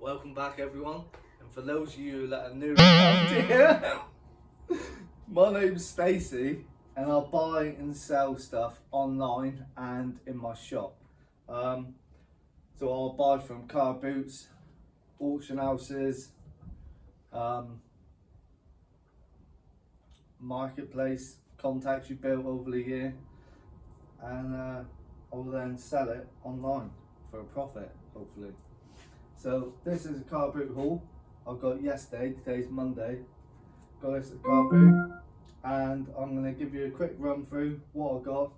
welcome back everyone, and for those of you that are new around here, my name's Stacey and I buy and sell stuff online and in my shop. So I'll buy from Carboots, auction houses, marketplace contacts you built over the year, and I'll then sell it online for a profit, hopefully. So this is a Carboot haul I got yesterday. Today's Monday. Got this at Carboot, and I'm going to give you a quick run through what I got,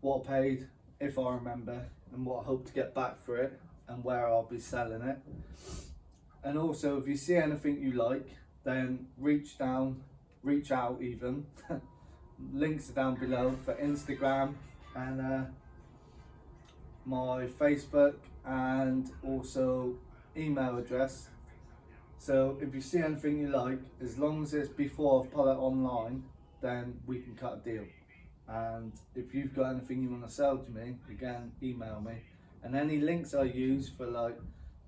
what I paid, if I remember, and what I hope to get back for it, and where I'll be selling it. And also, if you see anything you like, then reach out even. Links are down below for Instagram and my Facebook, and also email address. So if you see anything you like, as long as it's before I've put it online, then we can cut a deal. And if you've got anything you want to sell to me, again, email me. And any links I use for like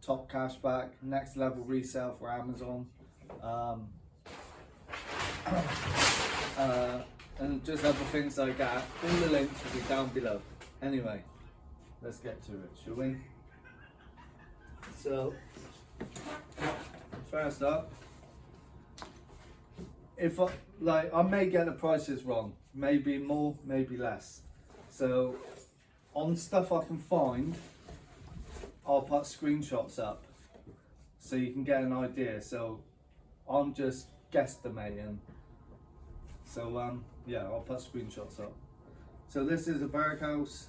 TopCashback, next level resale for Amazon, and just other things like that, all the links will be down below. Anyway, let's get to it, shall we? So, first up, if I may get the prices wrong, maybe more, maybe less. So, on stuff I can find, I'll put screenshots up so you can get an idea. So, I'm just guesstimating. So, yeah, I'll put screenshots up. So, this is a Berghaus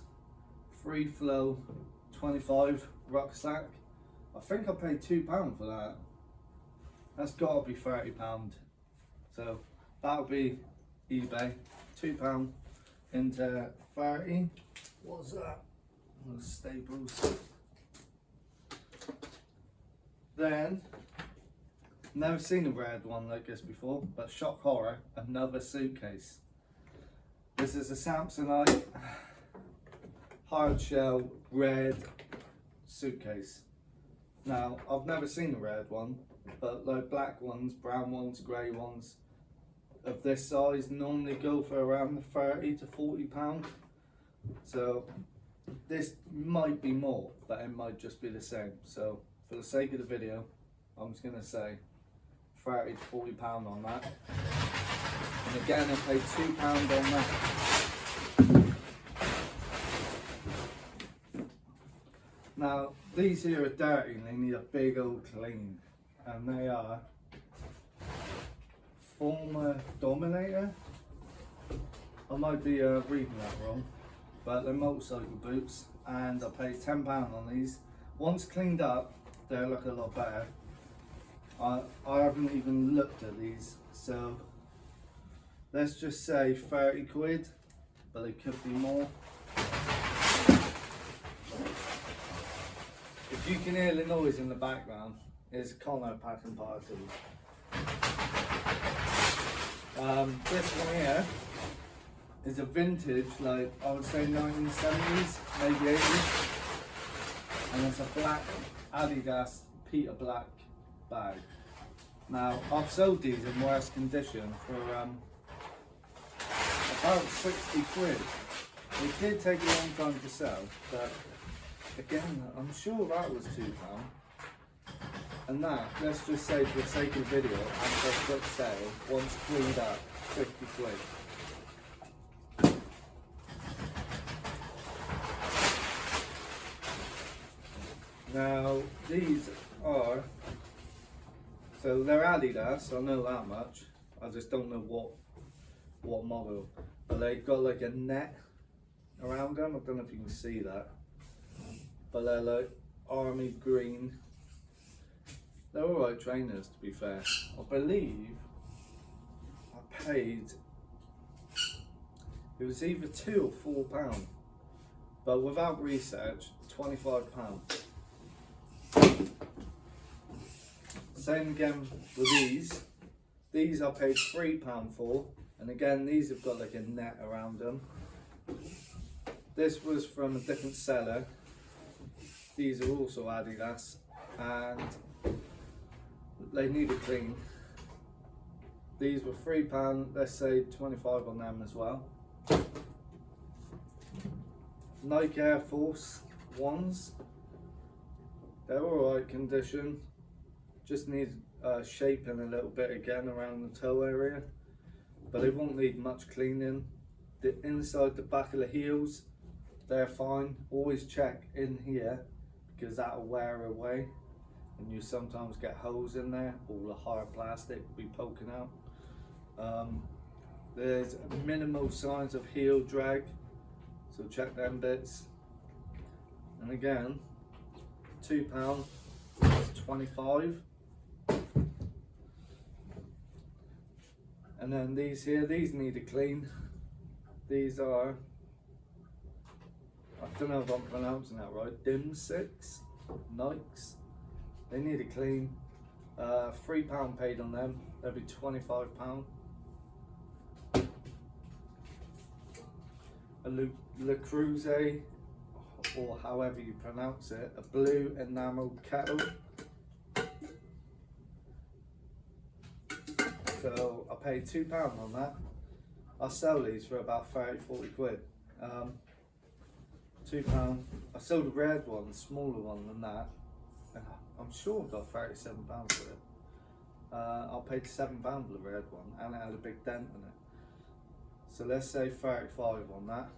Free Flow 25 rucksack. I think I paid £2 for that. That's got to be £30. So that'll be eBay. £2 into 30. What's that? Those staples. Then, never seen a red one like this before, but shock horror, another suitcase. This is a Samsonite hard shell red suitcase. Now, I've never seen a red one, but like black ones, brown ones, grey ones of this size normally go for around the 30 to £40. So this might be more, but it might just be the same. So for the sake of the video, I'm just going to say 30 to £40 on that. And again, I paid £2 on that. Now, these here are dirty and they need a big old clean, and they are former Dominator. I might be reading that wrong, but they're motorcycle boots, and I paid £10 on these. Once cleaned up, they look a lot better. I haven't even looked at these, so let's just say 30 quid, but it could be more. If you can hear the noise in the background, it's Connor packing parcels. This one here is a vintage, like I would say 1970s, maybe 80s, and it's a black Adidas Peter Black bag. Now, I've sold these in worse condition for about 60 quid. It did take a long time to sell, but again, I'm sure that was £2. And that, let's just say for the sake of the video, after a quick sale, once cleaned up, 50 quid. Now, these are, so they're Adidas, I know that much. I just don't know what model. But they've got like a net around them, I don't know if you can see that. But they're like army green. They're alright trainers, to be fair. I believe I paid, it was either £2 or £4, but without research, £25. Same again with these. These I paid £3 for, and again these have got like a net around them. This was from a different seller. These are also Adidas. and they need a clean. These were £3, let's say 25 on them as well. Nike Air Force ones, they're alright condition, just need shaping a little bit again around the toe area, but they won't need much cleaning. The inside, the back of the heels, they're fine. Always check in here because that'll wear away and you sometimes get holes in there, all the hard plastic will be poking out. There's minimal signs of heel drag, so check them bits. And again, £2 is 25. And then these here, these need a clean. These are, I don't know if I'm pronouncing that right, Dim 6 Nikes. They need a clean. £3 paid on them, they'll be £25. A Le Creuset, or however you pronounce it, a blue enamel kettle. So I paid £2 on that. I sell these for about 30-40 quid. £2. I sold a red one, a smaller one than that. I'm sure I got £37 for it. I paid £7 for the red one, and it had a big dent in it. So let's say 35 on that.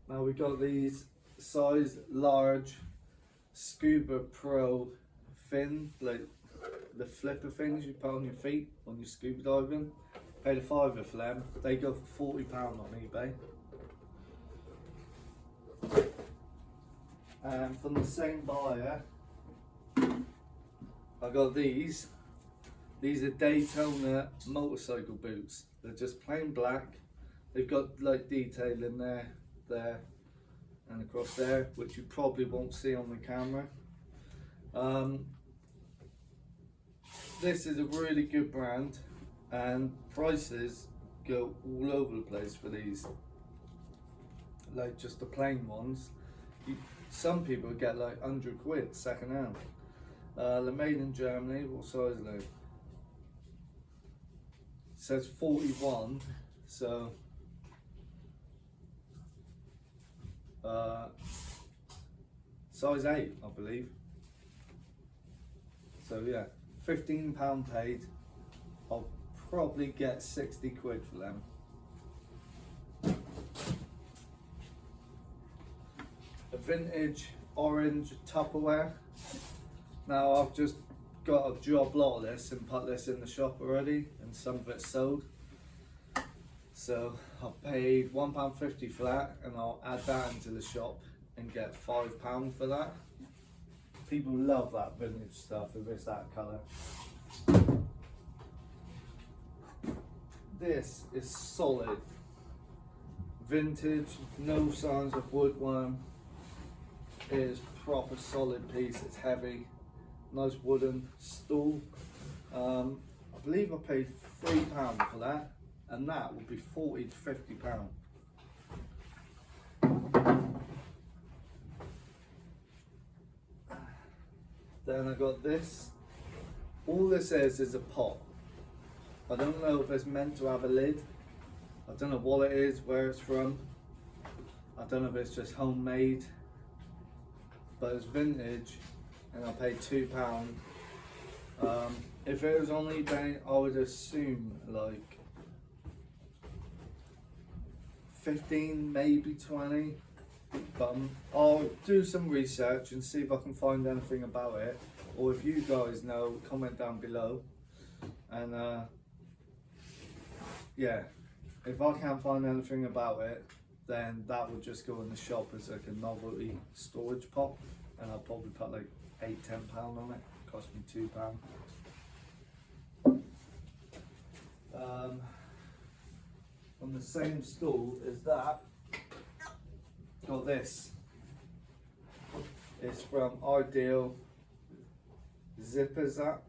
Now we got these size large Scuba Pro fin, like the flipper things you put on your feet when you're scuba diving. Paid a £5 for them. They go for £40 on eBay. And from the same buyer, I got these. These are Daytona motorcycle boots. They're just plain black. They've got like detail in there, and across there, which you probably won't see on the camera. This is a really good brand, and prices go all over the place for these. Like just the plain ones, some people get like 100 quid second hand. They're made in Germany. What size are they? It says 41, so size 8, I believe. So yeah, £15 paid. I'll probably get 60 quid for them. A vintage orange Tupperware. Now I've just got a job lot of this and put this in the shop already, and some of it's sold. So I paid £1.50 for that, and I'll add that into the shop and get £5 for that. People love that vintage stuff if it's that colour. This is solid. Vintage, no signs of woodworm. It is proper solid piece, it's heavy. Nice wooden stool. I believe I paid £3 for that, and that would be £40 to £50. Then I got this. All this is a pot. I don't know if it's meant to have a lid. I don't know what it is, where it's from. I don't know if it's just homemade, but it's vintage, and I paid £2. If it was on eBay, I would assume like 15, maybe 20. But I'll do some research and see if I can find anything about it, or if you guys know, comment down below. And yeah, if I can't find anything about it, then that would just go in the shop as like a novelty storage pot, and I'll probably put like £8–10 on it. Cost me £2. On the same stool as that, got this. It's from Ideal Zipper Zap.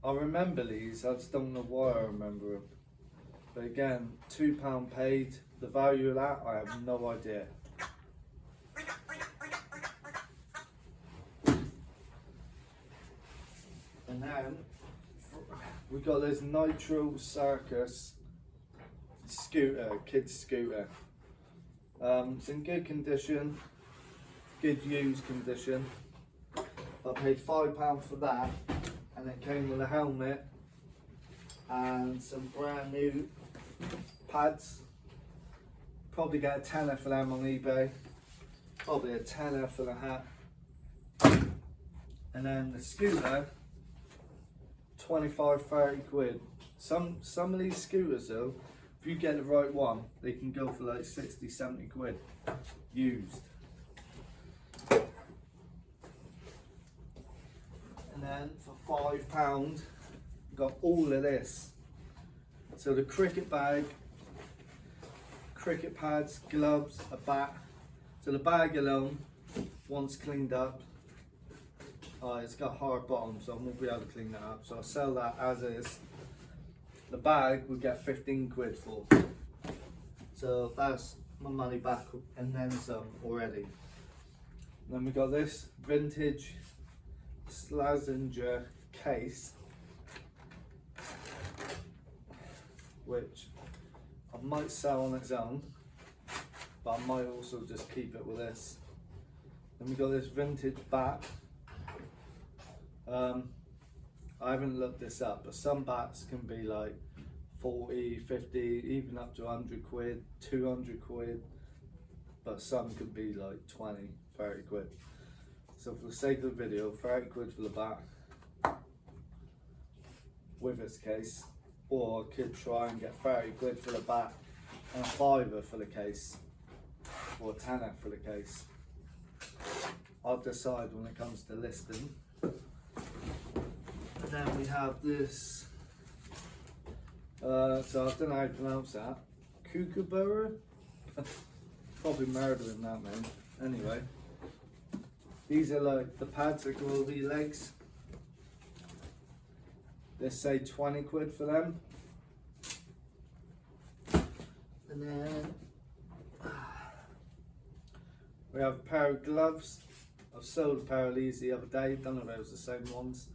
I remember these, I just don't know why I remember them. But again, £2 paid. The value of that, I have no idea. And then we got this Nitro Circus scooter, kids scooter. It's in good condition, good used condition. I paid £5 for that, and it came with a helmet and some brand new pads. Probably get a tenner for them on eBay. Probably a tenner for the hat. And then the scooter, 25-30 quid. Some of these scooters though, if you get the right one, they can go for like 60-70 quid used. And then for £5, got all of this. So the cricket bag, cricket pads, gloves, a bat. So the bag alone, once cleaned up, it's got hard bottom, so I won't be able to clean that up. So I'll sell that as is. The bag we get 15 quid for. So that's my money back and then some already. And then we got this vintage Slazenger case, which I might sell on its own, but I might also just keep it with this. Then we got this vintage bat. I haven't looked this up, but some bats can be like 40, 50, even up to 100 quid, 200 quid, but some could be like 20, 30 quid. So for the sake of the video, 30 quid for the bat with its case, or I could try and get 30 quid for the bat and a fiver for the case, or a tenner for the case. I'll decide when it comes to listing. And then we have this, so I don't know how to pronounce that, kookaburra? Probably murdering that man. Anyway, these are like the pads that go over your legs. Let's say 20 quid for them. And then we have a pair of gloves. I've sold a pair of these the other day, don't know if it was the same ones.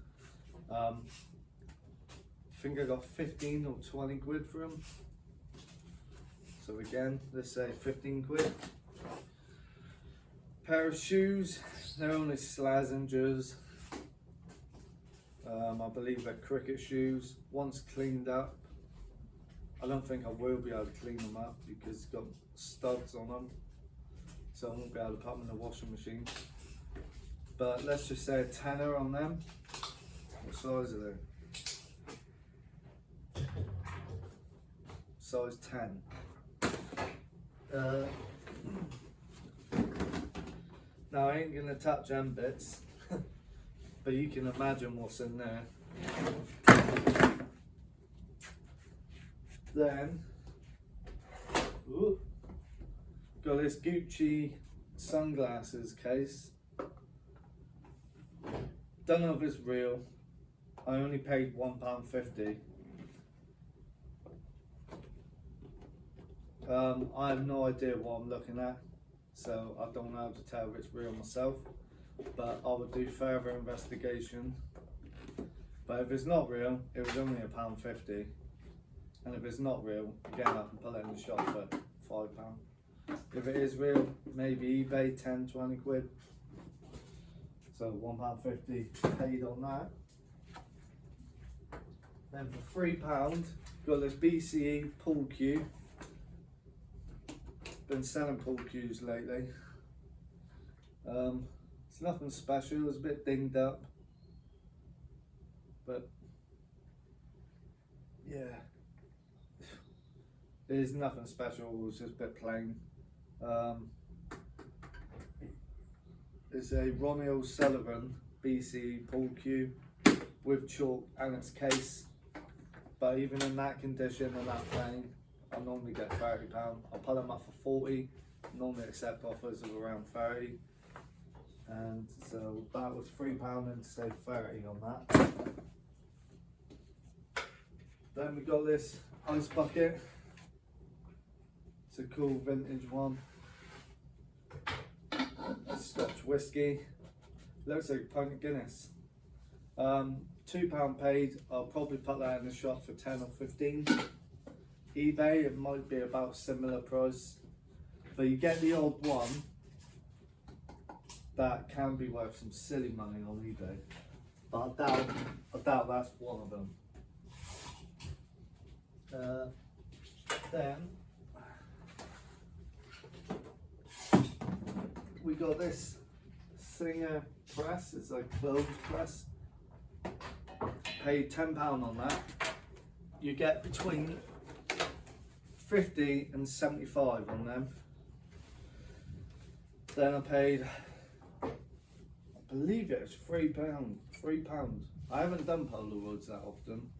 I think I got 15 or 20 quid for them. So again, let's say 15 quid. Pair of shoes, they're only Slazengers. I believe they're cricket shoes. Once cleaned up, I don't think I will be able to clean them up because it's got studs on them. So I won't be able to put them in the washing machine. But let's just say a tenner on them. What size are they? Size 10. Now I ain't gonna touch them bits, but you can imagine what's in there. Then, got this Gucci sunglasses case. Don't know if it's real. I only paid £1.50. I have no idea what I'm looking at, so I don't know how to tell if it's real myself, but I would do further investigation. But if it's not real, it was only £1.50, and if it's not real, again I can pull it in the shop for £5. If it is real, maybe eBay 10-20 quid. So £1.50 paid on that. Then for £3, got this BCE pool cue. Been selling pool cues lately. It's nothing special, it's a bit dinged up, but yeah, there's nothing special, it's just a bit plain. It's a Ronnie O'Sullivan BCE pool cue with chalk and its case, but even in that condition and that plain, I normally get £30. I'll put them up for 40. Normally accept offers of around 30. And so that was £3 and save 30 on that. Then we got this ice bucket. It's a cool vintage one. Scotch whiskey. Looks like a pint of Guinness. £2 paid. I'll probably put that in the shop for 10 or 15. eBay, it might be about similar price, but you get the odd one that can be worth some silly money on eBay. But I doubt that's one of them. Then we got this Singer press. It's like clothes press. Paid £10 on that. You get between 50 and 75 on them. Then I paid, I believe it was £3. I haven't done Polaroids that often,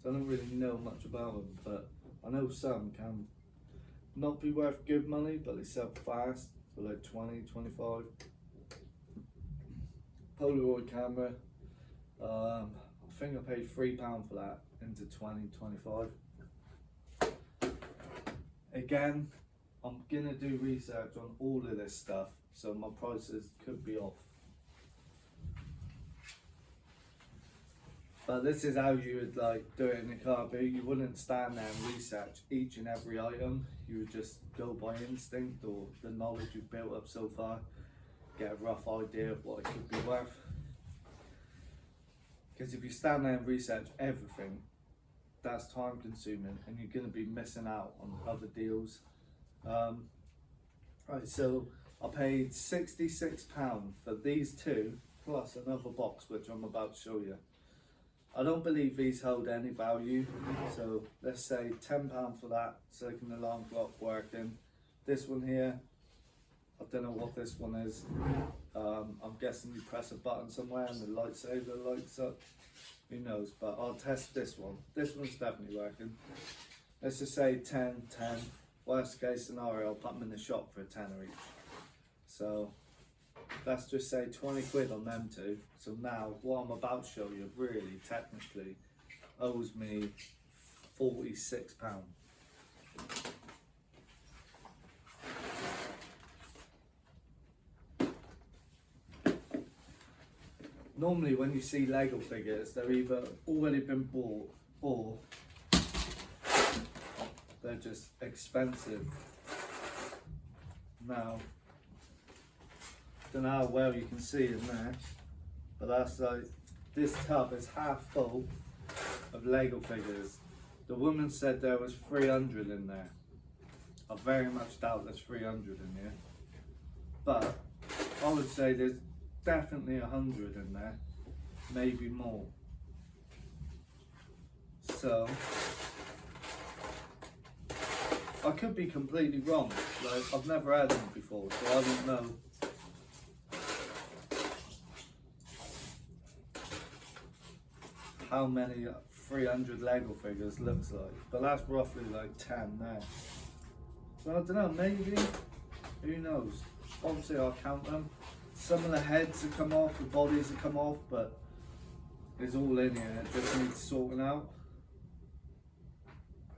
so I don't really know much about them, but I know some can not be worth good money, but they sell fast for like 20, 25. Polaroid camera, I think I paid £3 for that, into 20, 25. Again, I'm gonna do research on all of this stuff, so my prices could be off. But this is how you would like do it in a car boot. You wouldn't stand there and research each and every item. You would just go by instinct or the knowledge you've built up so far, get a rough idea of what it could be worth. Because if you stand there and research everything, that's time consuming and you're going to be missing out on other deals. Right, so I paid £66 for these two plus another box which I'm about to show you. I don't believe these hold any value, so let's say £10 for that second alarm clock working. This one here, I don't know what this one is. I'm guessing you press a button somewhere and the lightsaber lights up. Who knows, but I'll test this one. This one's definitely working. Let's just say 10, 10. Worst case scenario, I'll put them in the shop for a tenner each. So let's just say 20 quid on them two. So now what I'm about to show you really technically owes me £46. Normally when you see Lego figures, they're either already been bought or they're just expensive. Now, don't know how well you can see in there, but that's like, this tub is half full of Lego figures. The woman said there was 300 in there. I very much doubt there's 300 in here, but I would say there's definitely 100 in there, maybe more. So I could be completely wrong, like I've never had them before, so I don't know how many 300 Lego figures looks like, but that's roughly like 10 there. So I don't know, maybe, who knows. Obviously I'll count them. Some of the heads have come off, the bodies have come off, but it's all in here, it just needs sorting out.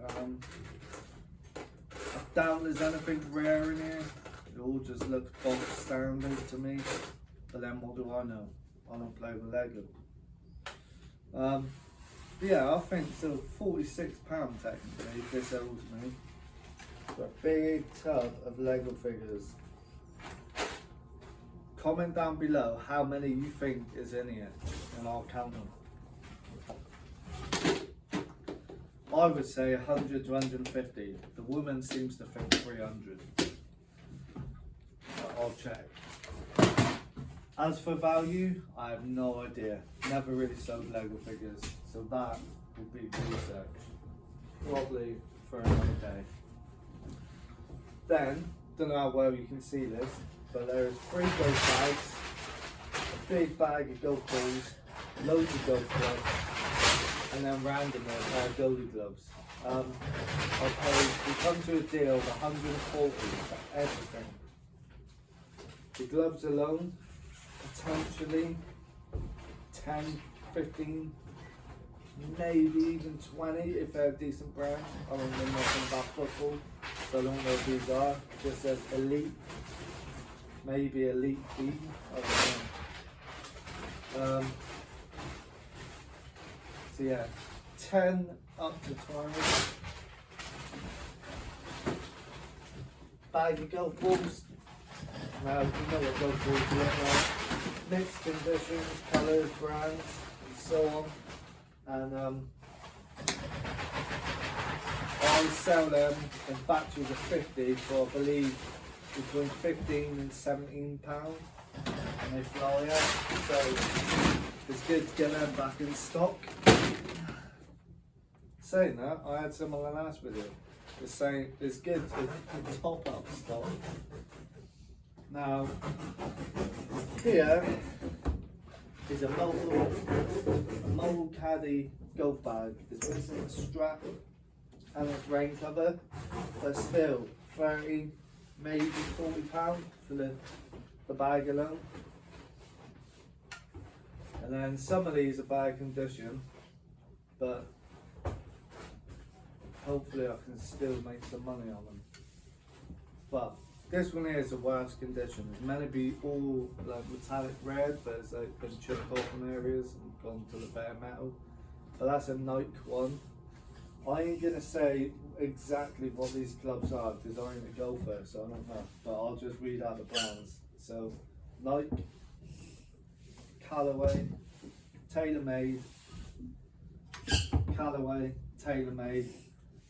I doubt there's anything rare in here. It all just looks box standard to me. But then what do I know? I don't play with Lego. Yeah, I think so. £46 technically, this owes me for a big tub of Lego figures. Comment down below how many you think is in here and I'll count them. I would say 100 to 150. The woman seems to think 300. But I'll check. As for value, I have no idea. Never really sold Lego figures, so that will be research. Probably for another day. Then, don't know how well you can see this, but there's 3 golf bags, a big bag of golf balls, loads of golf clubs, and then randomly a pair of goalie gloves. We come to a deal of 140 for everything. The gloves alone, potentially 10, 15, maybe even 20 if they're a decent brand. I don't know nothing about football, so I don't know what these are. It just says Elite, maybe Elite B, I don't know. So yeah, 10 up to 20. Bag of golf balls. Now you know what golf balls look like. Mixed conditions, colours, brands, and so on. And I sell them in batches of 50 for, I believe, between 15 and 17 pounds, and they fly out. So it's good to get them back in stock. Saying that, I had some on the last video. It's saying it's good to top up stock. Now, here is a mold caddy golf bag. It's missing a strap and its rain cover, but still 30, maybe 40 pounds for the bag alone. And then some of these are bad condition, but hopefully I can still make some money on them. But this one here is the worst condition. It's meant to be all like metallic red, but it's like been chipped off in areas and gone to the bare metal. But that's a Nike one. I ain't gonna say exactly what these clubs are because I ain't a golfer, so I don't know. But I'll just read out the brands. So Nike, Callaway, TaylorMade, Callaway, TaylorMade.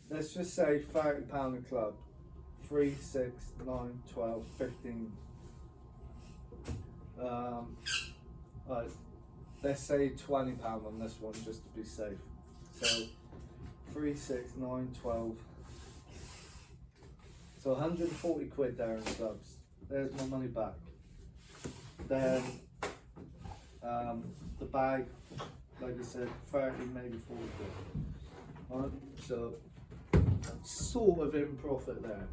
Let's just say £30 a club. 3, 6, 9, 12, 15. Right, let's say £20 on this one just to be safe. So 3, 6, 9, 12. So 140 quid there in clubs. There's my money back. Then the bag, like I said, 30, maybe 40 quid. Right, so sort of in profit there.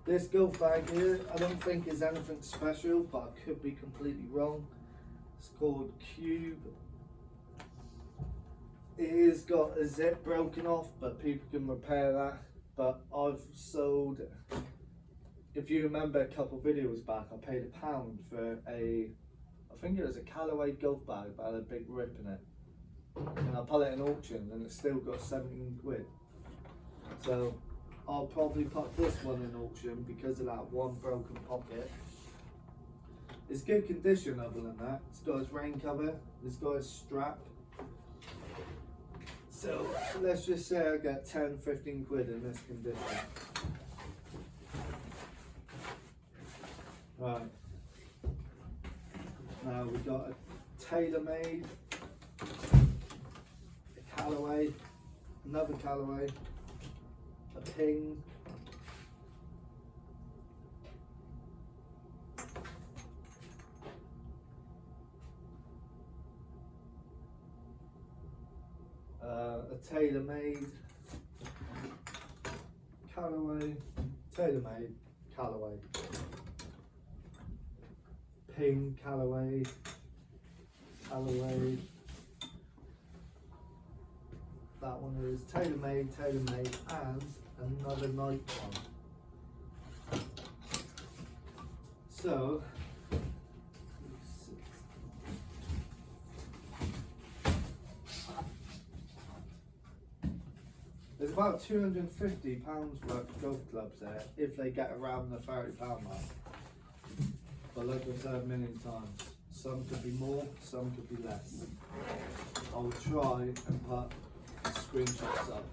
This golf bag here, I don't think is anything special, but I could be completely wrong. It's called Cube. It has got a zip broken off, but people can repair that. But I've sold, if you remember a couple of videos back, I paid £1 for I think it was a Callaway golf bag, but had a big rip in it. And I put it in auction and it's still got 17 quid. So I'll probably put this one in auction because of that one broken pocket. It's good condition other than that. It's got its rain cover, it's got its strap. So let's just say I get 10, 15 quid in this condition. Right. Now we've got a TaylorMade, a Callaway, another Callaway, a Ping, a TaylorMade, Callaway, TaylorMade, Callaway, Ping, Callaway, Callaway. That one is TaylorMade, TaylorMade, and another Nike one. So there's about £250 worth of golf clubs there if they get around the £30 mark. But like I've said a million times, some could be more, some could be less. I'll try and put screenshots up.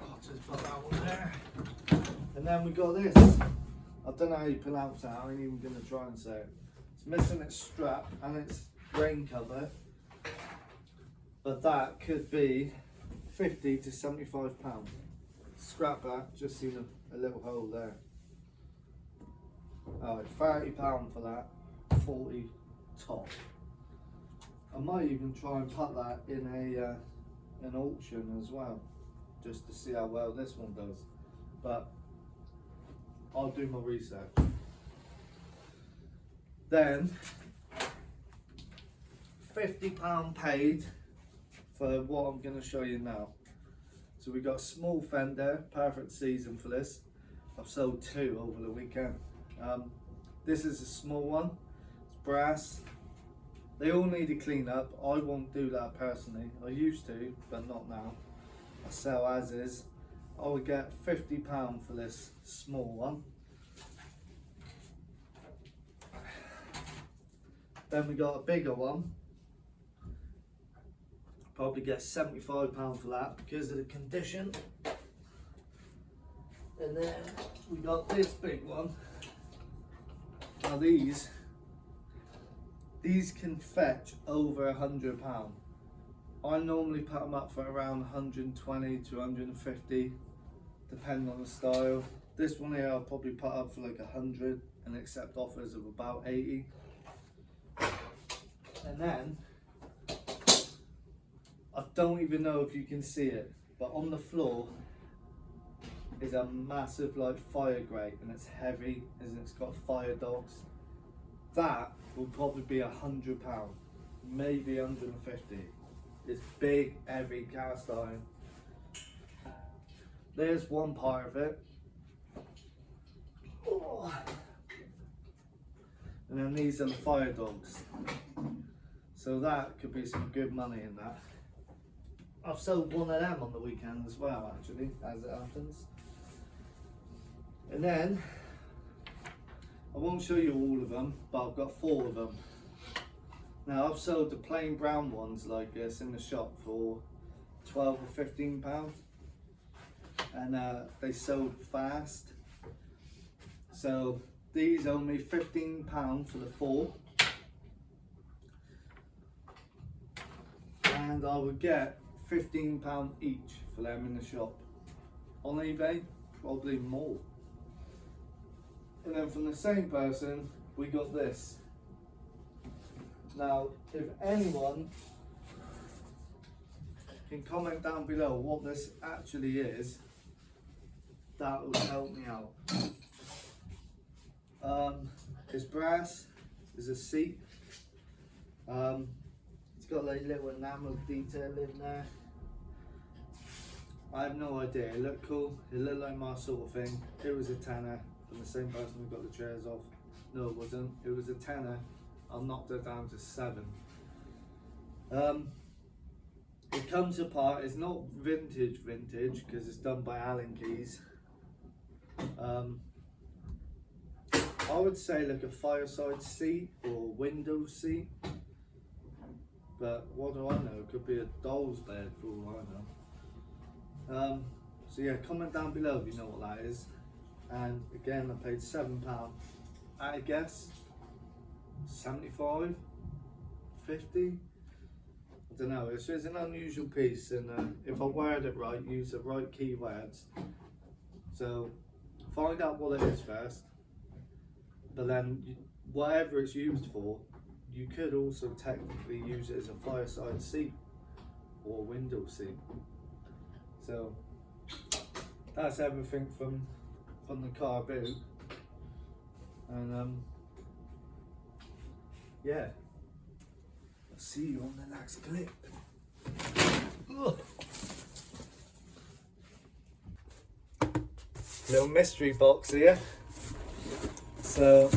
I'll just put that one there. And then we got this. I don't know how you pronounce that, I ain't even going to try and say it. It's missing its strap and its rain cover, but that could be 50 to 75 pounds. Scrap that, just seen a little hole there. Alright, £30 for that, 40 top. I might even try and put that in an auction as well, just to see how well this one does. But I'll do my research. Then £50 paid for what I'm going to show you now. So we got a small fender, perfect season for this. I've sold 2 over the weekend. This is a small one, it's brass. They all need a clean up. I won't do that personally. I used to, but not now. I sell as is. I would get £50 for this small one. Then we got a bigger one. Probably get £75 for that because of the condition. And then we got this big one. Now these can fetch over £100. I normally put them up for around 120 to 150, depending on the style. This one here I'll probably put up for like 100 and accept offers of about 80. And then, I don't even know if you can see it, but on the floor is a massive like fire grate, and it's heavy and it's got fire dogs. That will probably be £100, maybe 150. It's big, heavy cast iron. There's one part of it. Oh. And then these are the fire dogs. So that could be some good money in that. I've sold one of them on the weekend as well, actually, as it happens. And then, I won't show you all of them, but I've got 4 of them. Now I've sold the plain brown ones like this in the shop for £12 or £15. And they sold fast. So these owe me £15 for the 4. And I would get £15 each for them in the shop. On eBay, probably more. And then from the same person, we got this. Now, if anyone can comment down below what this actually is, that would help me out. It's brass, there's a seat. It's got like little enamel detail in there. I have no idea, it looked cool, it looked like my sort of thing. It was a tenner from the same person who got the chairs off. No, it wasn't, it was a tenner. I knocked it down to 7. It comes apart, it's not vintage because it's done by Allen Keys. I would say like a fireside seat or window seat, but what do I know, it could be a doll's bed for all I know. So yeah, comment down below if you know what that is. And again, I paid £7. I guess 75, 50. I don't know. It's an unusual piece, and if I word it right, use the right keywords. So find out what it is first. But then, whatever it's used for, you could also technically use it as a fireside seat or window seat. So that's everything from the Carboot. And yeah, I'll see you on the next clip. Ugh. Little mystery box here. So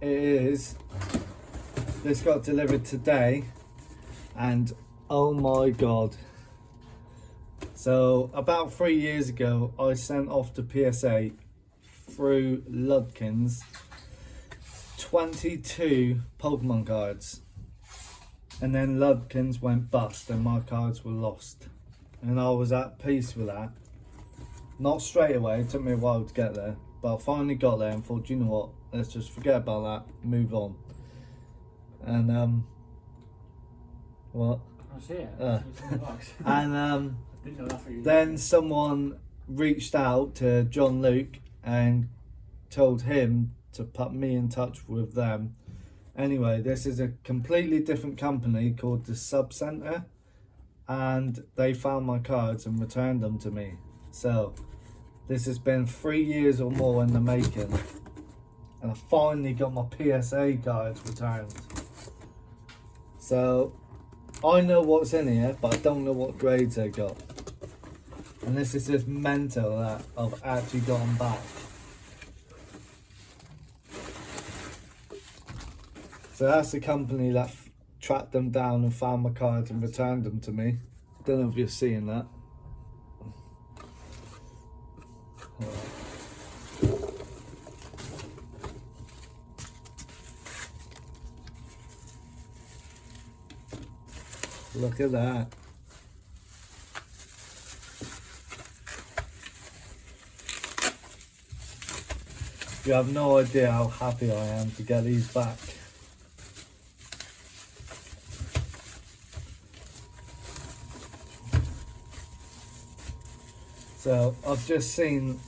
it is, this got delivered today, and oh my god. So about 3 years ago, I sent off to PSA through Ludkins 22 Pokemon cards, and then Ludkins went bust and my cards were lost, and I was at peace with that. Not straight away, it took me a while to get there, but I finally got there and thought, you know what, let's just forget about that, move on. And what? I see it. And then someone reached out to John Luke and told him to put me in touch with them. Anyway, this is a completely different company called the Sub Center, and they found my cards and returned them to me. So this has been 3 years or more in the making, and I finally got my PSA cards returned. So I know what's in here, but I don't know what grades they got. And this is just mental that I've actually got them back. So that's the company that tracked them down and found my cards and returned them to me. Don't know if you're seeing that. Look at that. You have no idea how happy I am to get these back. So I've just seen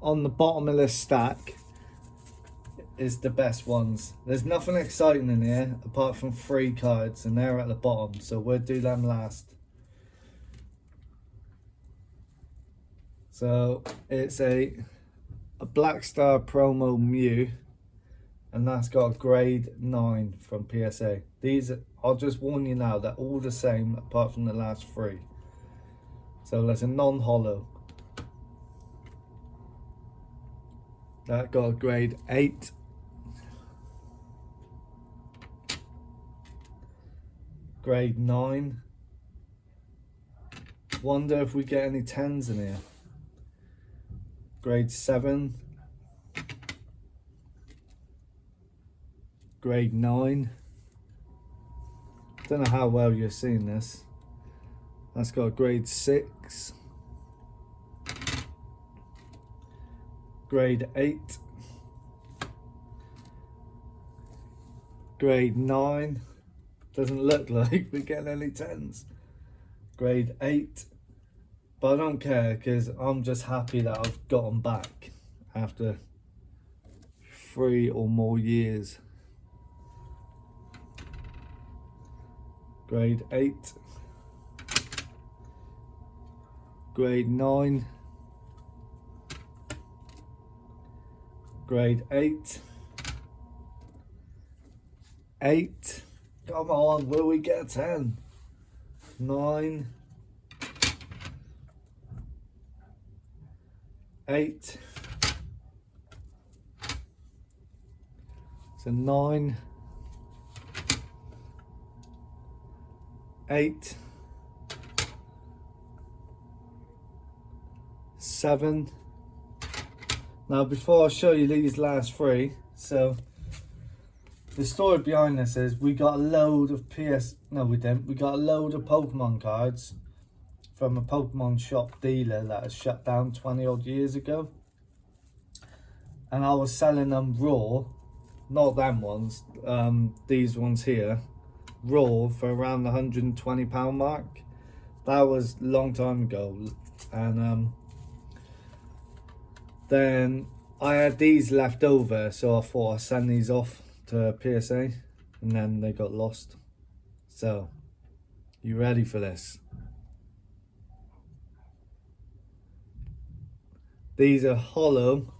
on the bottom of this stack is the best ones. There's nothing exciting in here apart from 3 cards, and they're at the bottom, so we'll do them last. So it's a Black Star promo Mew, and that's got a grade 9 from PSA. These, I'll just warn you now, they're all the same apart from the last 3. So there's a non-hollow. That got a grade 8. Grade 9. Wonder if we get any 10s in here. Grade 7. Grade 9. Don't know how well you're seeing this. That's got a grade 6. Grade 8. Grade 9. Doesn't look like we're getting any 10s. Grade 8. But I don't care because I'm just happy that I've got them back after 3 or more years. Grade 8. Grade 9. Grade 8. 8. Come on, will we get a 10? 9. 8. So 9. 8. 7. Now before I show you these last 3, so the story behind this is we got a load of we didn't. We got a load of Pokemon cards from a Pokemon shop dealer that has shut down 20 odd years ago. And I was selling them raw, not them ones, these ones here, raw for around the £120 mark. That was a long time ago. And then I had these left over, so I thought I'd send these off to PSA, and then they got lost. So, you ready for this? These are hollow,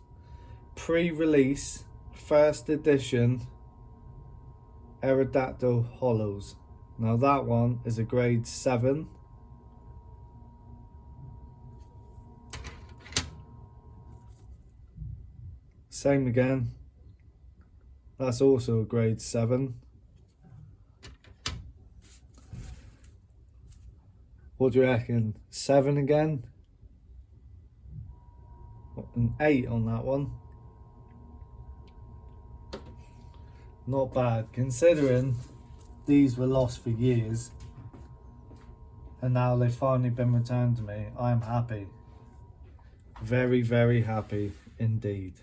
pre-release, first edition Aerodactyl hollows. Now that one is a grade 7. Same again. That's also a grade 7. What do you reckon? 7 again? An 8 on that one. Not bad, considering these were lost for years and now they've finally been returned to me. I am happy. Very, very happy indeed.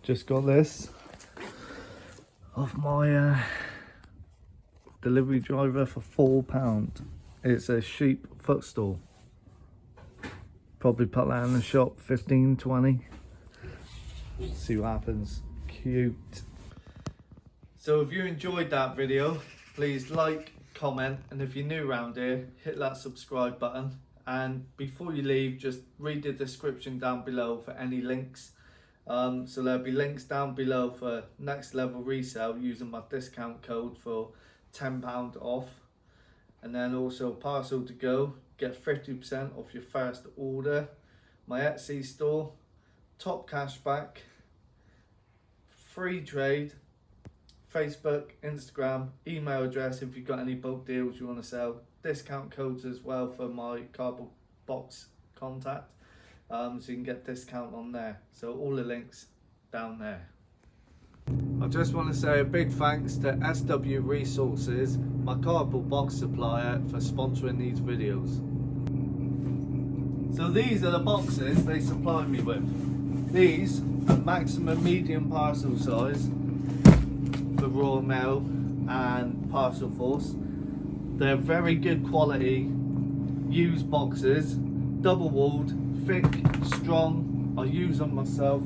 Just got this off my delivery driver for £4. It's a sheep footstool. Probably put that in the shop, 15, 20. See what happens. Cute. So if you enjoyed that video, please like, comment, and if you're new around here, hit that subscribe button and before you leave, just read the description down below for any links. So there'll be links down below for next level resale using my discount code for £10 off, and then also parcel to go, get 50% off your first order, my Etsy store, TopCashback, free trade, Facebook, Instagram, email address if you've got any bulk deals you want to sell, discount codes as well for my cardboard box contact, so you can get discount on there. So all the links down there. I just want to say a big thanks to SW Resources, my cardboard box supplier, for sponsoring these videos. So these are the boxes they supply me with. These are maximum medium parcel size for Royal Mail and Parcel Force. They're very good quality used boxes, double walled, thick, strong. I use them myself.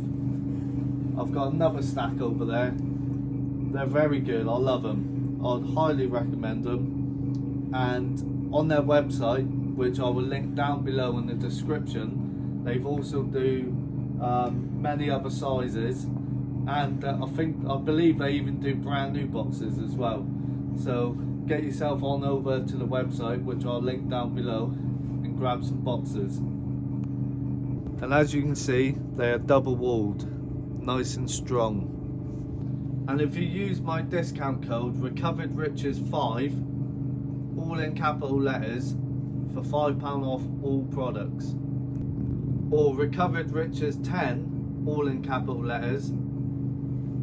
I've got another stack over there. They're very good, I love them. I'd highly recommend them. And on their website, which I will link down below in the description, they've also do many other sizes, and I believe they even do brand new boxes as well. So get yourself on over to the website, which I'll link down below, and grab some boxes. And as you can see, they are double walled, nice and strong. And if you use my discount code RecoveredRiches5, all in capital letters, for £5 off all products, or RecoveredRiches10, all in capital letters,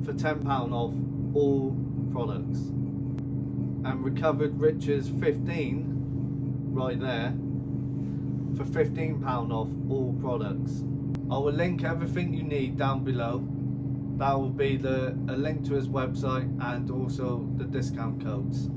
for £10 off all products, and RecoveredRiches15 right there for £15 off all products. I will link everything you need down below. That will be a link to his website and also the discount codes.